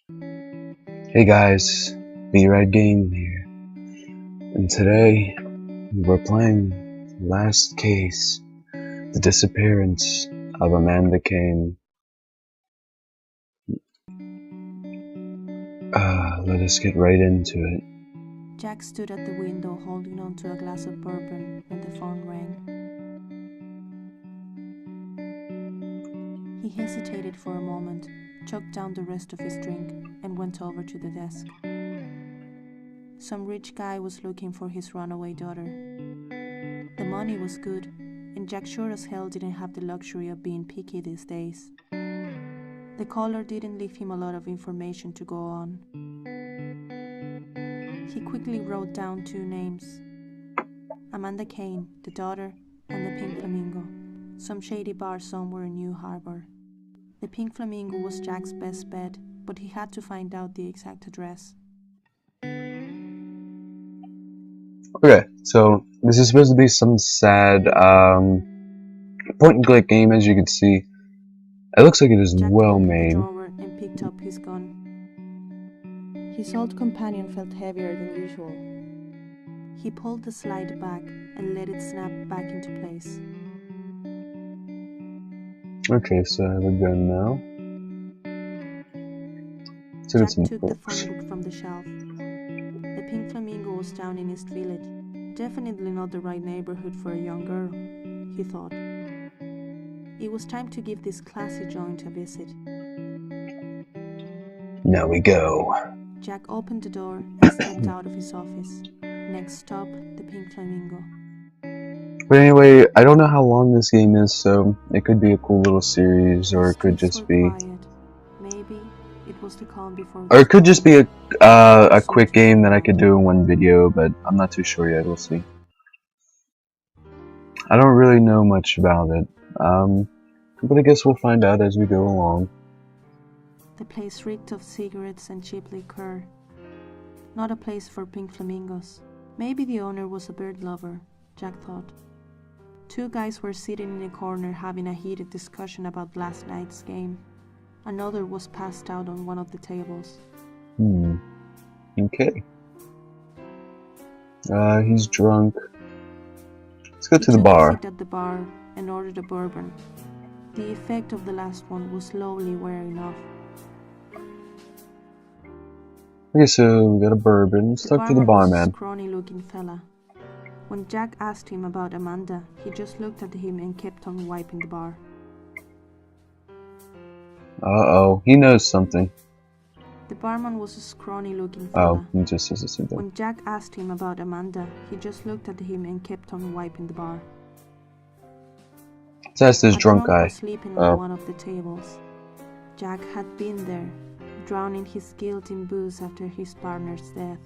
Hey guys, B-NotiK here, and today we're playing the last case, the disappearance of Amanda Kane. Let us get right into it. Jack stood at the window holding on to a glass of bourbon when the phone rang. He hesitated for a moment, choked down the rest of his drink, and went over to the desk. Some rich guy was looking for his runaway daughter. The money was good, and Jack sure as hell didn't have the luxury of being picky these days. The caller didn't leave him a lot of information to go on. He quickly wrote down two names: Amanda Kane, the daughter, and the Pink Flamingo, some shady bar somewhere in New Harbor. The Pink Flamingo was Jack's best bet, but he had to find out the exact address. Okay, so this is supposed to be some sad, point-and-click game, as you can see. It looks like it is Jack well opened the made. drawer and picked up his gun. His old companion felt heavier than usual. He pulled the slide back and let it snap back into place. Okay, so I have a gun now. So Jack get some took the books. phone book from the shelf. The Pink Flamingo was down in East Village. Definitely not the right neighborhood for a young girl, he thought. It was time to give this classy joint a visit. Now we go. Jack opened the door and stepped out of his office. Next stop, the Pink Flamingo. But anyway, I don't know how long this game is, so it could be a cool little series, or it could just be... Quiet. Maybe it was the calm before. Or it could just be a quick game that I could do in one video, but I'm not too sure yet. We'll see. I don't really know much about it, but I guess we'll find out as we go along. The place reeked of cigarettes and cheap liquor. Not a place for pink flamingos. Maybe the owner was a bird lover, Jack thought. Two guys were sitting in a corner having a heated discussion about last night's game. Another was passed out on one of the tables. Okay. He's drunk. Let's go to the He bar. took a seat at the bar and ordered a bourbon. The effect of the last one was slowly wearing off. Okay, so we got a bourbon. Let's talk to the barman was a barman. scrawny-looking fella. When Jack asked him about Amanda, he just looked at him and kept on wiping the bar. Uh-oh, he knows something. The barman was a scrawny-looking fella. Oh, he just says the same thing. When Jack asked him about Amanda, he just looked at him and kept on wiping the bar. Let's ask this A drunk guy. was sleeping on one of the tables. Jack had been there, drowning his guilt in booze after his partner's death.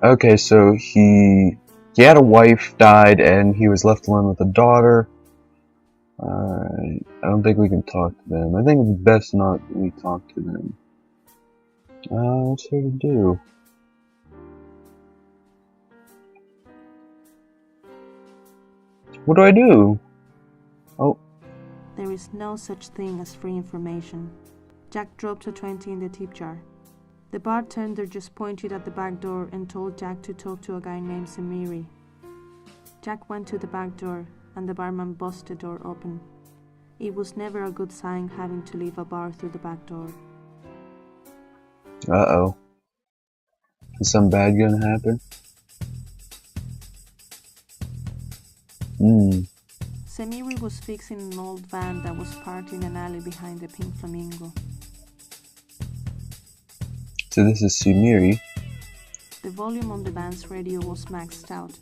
Okay, so he had a wife, died, and he was left alone with a daughter. Alright, I don't think we can talk to them. I think it's best not we talk to them. What's there to do? What do I do? Oh. There is no such thing as free information. Jack dropped a 20 in the tip jar. The bartender just pointed at the back door and told Jack to talk to a guy named Samiri. Jack went to the back door and the barman busted the door open. It was never a good sign having to leave a bar through the back door. Uh-oh. Is something bad gonna happen? Samiri was fixing an old van that was parked in an alley behind the Pink Flamingo. So this is Samiri. The volume on the van's radio was maxed out.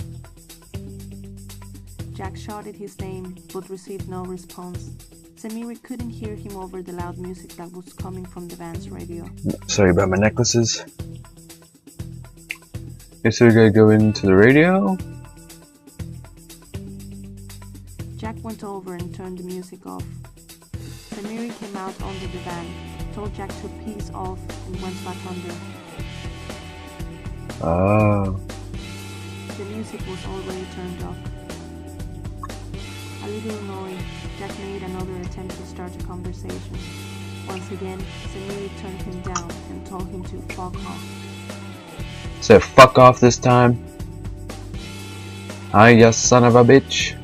Jack shouted his name, but received no response. Samiri couldn't hear him over the loud music that was coming from the van's radio. Sorry about my necklaces. Okay, so we gotta go into the radio. Jack went over and turned the music off. Samiri came out under the van, told Jack to peace off, and went back under. Oh. The music was already turned off. A little annoyed, Jack made another attempt to start a conversation. Once again, Samiri turned him down and told him to fuck off. Said fuck off this time. I you son of a bitch.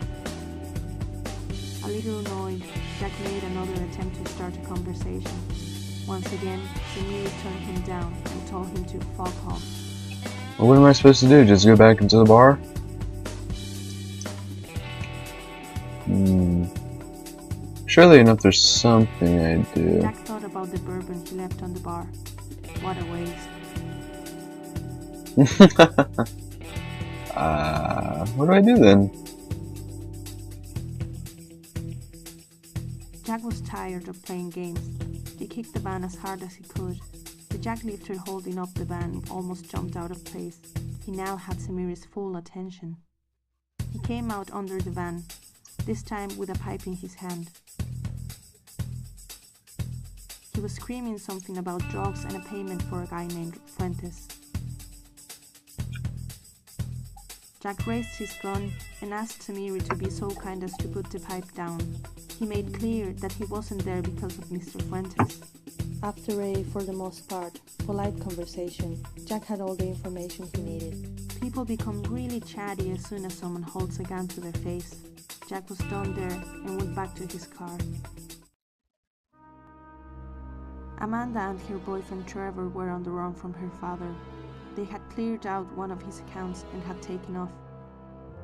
A little annoyed, Jack made another attempt to start a conversation. Once again, Samiri turned him down and told him to fuck off. Well, what am I supposed to do? Just go back into the bar? Surely enough, there's something I do. Jack thought about the bourbon he left on the bar. What a waste. What do I do then? Jack was tired of playing games. He kicked the van as hard as he could. The jack lifter holding up the van almost jumped out of place. He now had Samiri's full attention. He came out under the van, this time with a pipe in his hand. He was screaming something about drugs and a payment for a guy named Fuentes. Jack raised his gun and asked Samiri to be so kind as to put the pipe down. He made clear that he wasn't there because of Mr. Fuentes. After a, for the most part, polite conversation, Jack had all the information he needed. People become really chatty as soon as someone holds a gun to their face. Jack was done there and went back to his car. Amanda and her boyfriend Trevor were on the run from her father. They had cleared out one of his accounts and had taken off.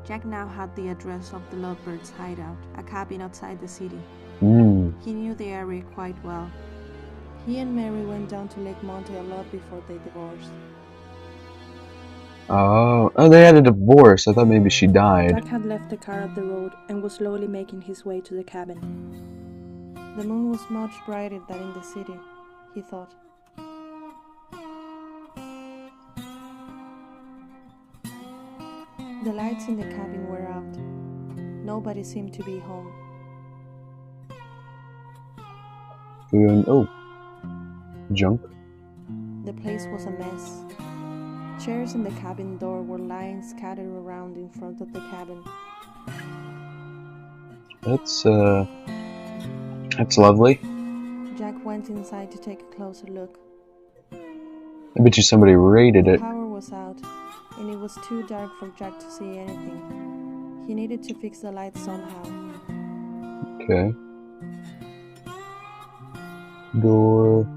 Jack now had the address of the Lovebirds' hideout, a cabin outside the city. He knew the area quite well. He and Mary went down to Lake Monte a lot before they divorced. Oh, they had a divorce. I thought maybe she died. Jack had left the car at the road and was slowly making his way to the cabin. The moon was much brighter than in the city, he thought. The lights in the cabin were out. Nobody seemed to be home. Oh, junk. The place was a mess. Chairs in the cabin door were lying scattered around in front of the cabin. That's lovely. Jack went inside to take a closer look. I bet you somebody raided The it. power was out, and it was too dark for Jack to see anything. He needed to fix the lights somehow. Okay. Door.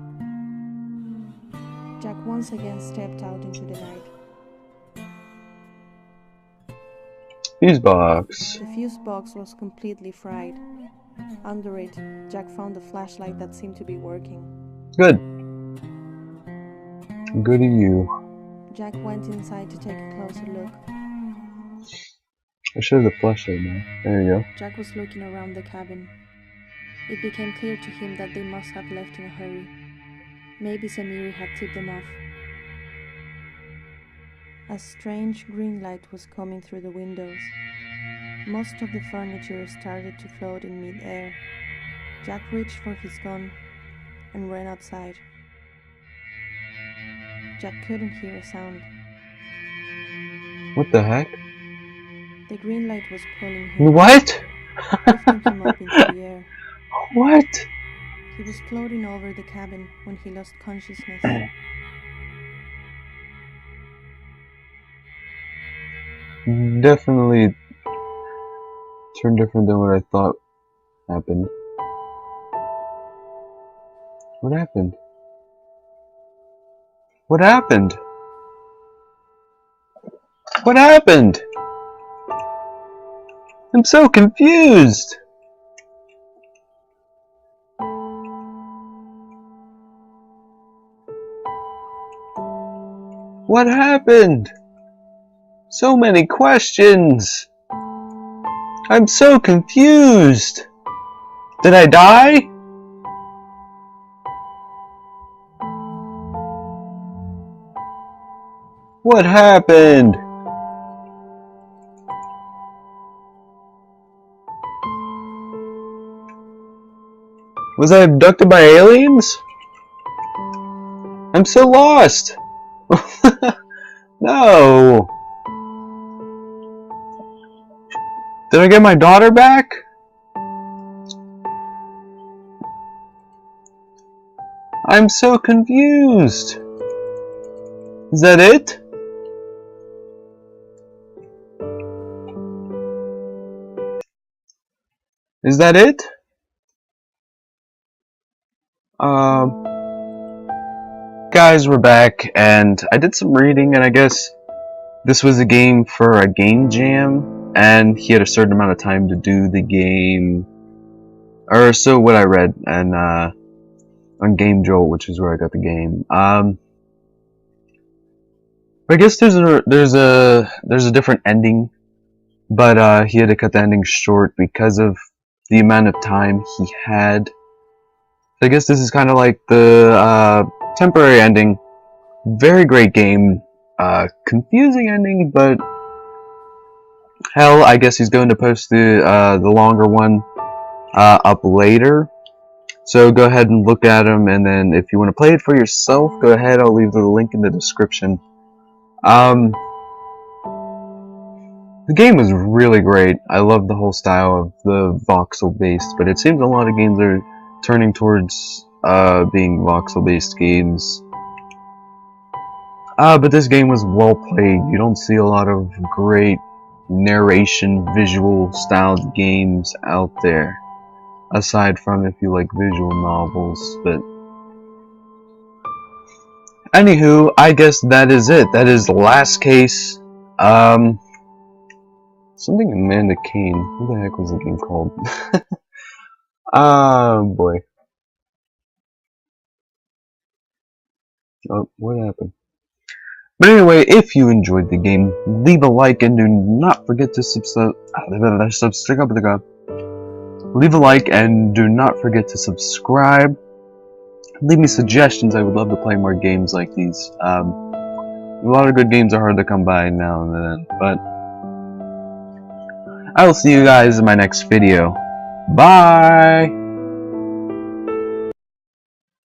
Jack once again stepped out into the night. Fuse box. The fuse box was completely fried. Under it, Jack found a flashlight that seemed to be working. Good. Good to you. Jack went inside to take a closer look. I should have the flashlight now. There you go. Jack was looking around the cabin. It became clear to him that they must have left in a hurry. Maybe Samiri had tipped them off. A strange green light was coming through the windows. Most of the furniture started to float in mid-air. Jack reached for his gun and ran outside. Jack couldn't hear a sound. What the heck? The green light was pulling him, What? lifting him up into the air. What? He was floating over the cabin when he lost consciousness. Definitely turned different than what I thought happened. What happened? What happened? What happened? I'm so confused. What happened? So many questions. I'm so confused. Did I die? What happened? Was I abducted by aliens? I'm so lost. No. Did I get my daughter back? I'm so confused. Is that it? Is that it? Guys, we're back, and I did some reading, and I guess this was a game for a game jam, and he had a certain amount of time to do the game, or so what I read, and on Gamejolt, which is where I got the game. I guess there's a different ending, but he had to cut the ending short because of the amount of time he had. I guess this is kind of like the temporary ending. Very great game. Confusing ending, but hell, I guess he's going to post the longer one up later. So go ahead and look at him, and then if you want to play it for yourself, go ahead. I'll leave the link in the description. The game was really great. I love the whole style of the voxel-based, but it seems a lot of games are turning towards being voxel-based games. But this game was well played. You don't see a lot of great narration, visual-styled games out there, aside from if you like visual novels. But anywho, I guess that is it. That is the last case. Something Amanda Kane. What the heck was the game called? Oh boy. Oh, what happened? But anyway, if you enjoyed the game, leave a like and do not forget to subscribe. Leave a like and do not forget to subscribe. Leave me suggestions. I would love to play more games like these. A lot of good games are hard to come by now and then, but I will see you guys in my next video. Bye!